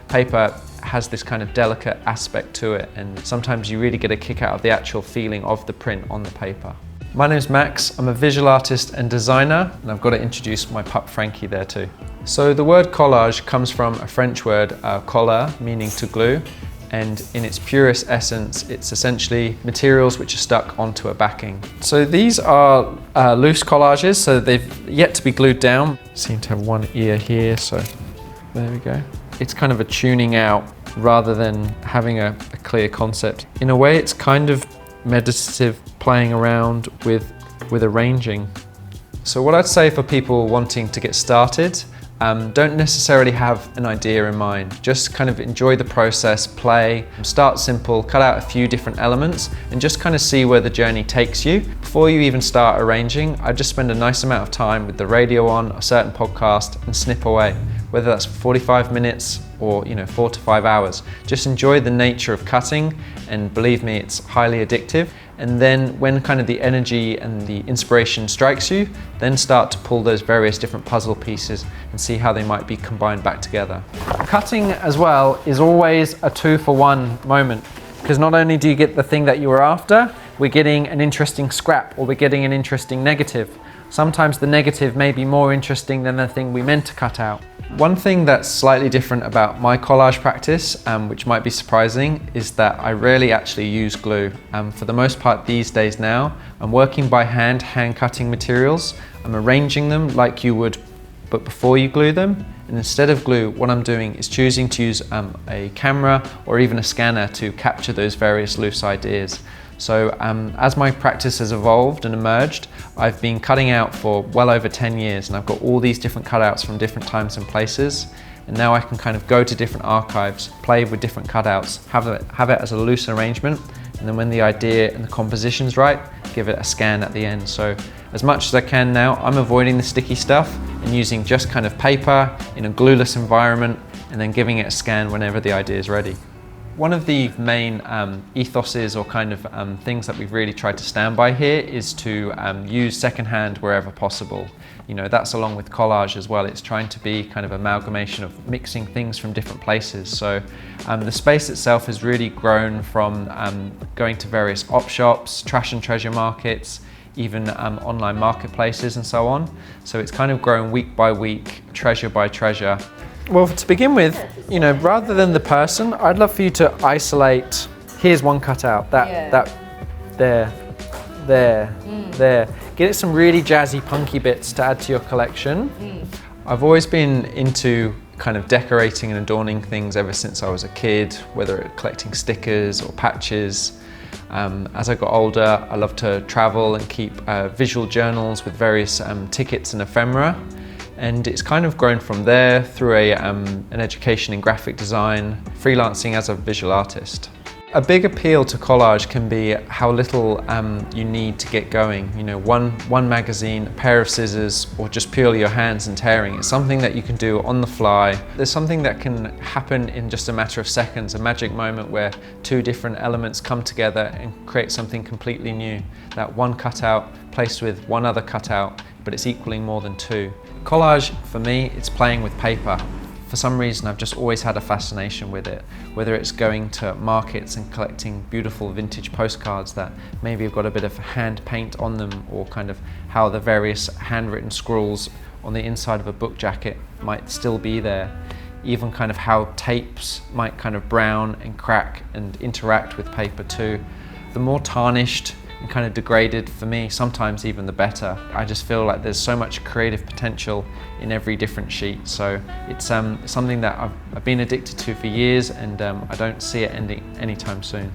paper has this kind of delicate aspect to it, and sometimes you really get a kick out of the actual feeling of the print on the paper. My name's Max, I'm a visual artist and designer, and I've got to introduce my pup Frankie there too. So the word collage comes from a French word, coller, meaning to glue, and in its purest essence, it's essentially materials which are stuck onto a backing. So these are loose collages, so they've yet to be glued down. Seem to have one ear here, so there we go. It's kind of a tuning out rather than having a clear concept. In a way, it's kind of meditative, playing around with arranging. So what I'd say for people wanting to get started, don't necessarily have an idea in mind. Just kind of enjoy the process, play, start simple, cut out a few different elements, and just kind of see where the journey takes you. Before you even start arranging, I just spend a nice amount of time with the radio on, a certain podcast, and snip away. Whether that's 45 minutes or 4 to 5 hours. Just enjoy the nature of cutting, and believe me, it's highly addictive. And then when kind of the energy and the inspiration strikes you, then start to pull those various different puzzle pieces and see how they might be combined back together. Cutting as well is always a 2-for-1 moment, because not only do you get the thing that you were after, we're getting an interesting scrap, or we're getting an interesting negative. Sometimes the negative may be more interesting than the thing we meant to cut out. One thing that's slightly different about my collage practice, which might be surprising, is that I rarely actually use glue. For the most part these days now, I'm working by hand cutting materials. I'm arranging them like you would, but before you glue them. And instead of glue, what I'm doing is choosing to use a camera or even a scanner to capture those various loose ideas. So as my practice has evolved and emerged, I've been cutting out for well over 10 years, and I've got all these different cutouts from different times and places. And now I can kind of go to different archives, play with different cutouts, have it as a loose arrangement, and then when the idea and the composition's right, give it a scan at the end. So as much as I can now, I'm avoiding the sticky stuff and using just kind of paper in a glueless environment, and then giving it a scan whenever the idea is ready. One of the main ethoses or kind of things that we've really tried to stand by here is to use secondhand wherever possible. That's along with collage as well. It's trying to be kind of amalgamation of mixing things from different places. So the space itself has really grown from going to various op shops, trash and treasure markets, even online marketplaces and so on. So it's kind of grown week by week, treasure by treasure. Well, to begin with, rather than the person, I'd love for you to isolate, here's one cutout, there. Get it some really jazzy, punky bits to add to your collection. I've always been into kind of decorating and adorning things ever since I was a kid, whether it's collecting stickers or patches. As I got older, I love to travel and keep visual journals with various tickets and ephemera. And it's kind of grown from there through an education in graphic design, freelancing as a visual artist. A big appeal to collage can be how little you need to get going. One magazine, a pair of scissors, or just purely your hands and tearing. It's something that you can do on the fly. There's something that can happen in just a matter of seconds, a magic moment where two different elements come together and create something completely new. That one cutout placed with one other cutout, but it's equaling more than two. Collage, for me, it's playing with paper. For some reason, I've just always had a fascination with it, whether it's going to markets and collecting beautiful vintage postcards that maybe have got a bit of hand paint on them, or kind of how the various handwritten scrawls on the inside of a book jacket might still be there. Even kind of how tapes might kind of brown and crack and interact with paper too. The more tarnished and kind of degraded, for me, sometimes even the better. I just feel like there's so much creative potential in every different sheet. So it's something that I've been addicted to for years, and I don't see it ending anytime soon.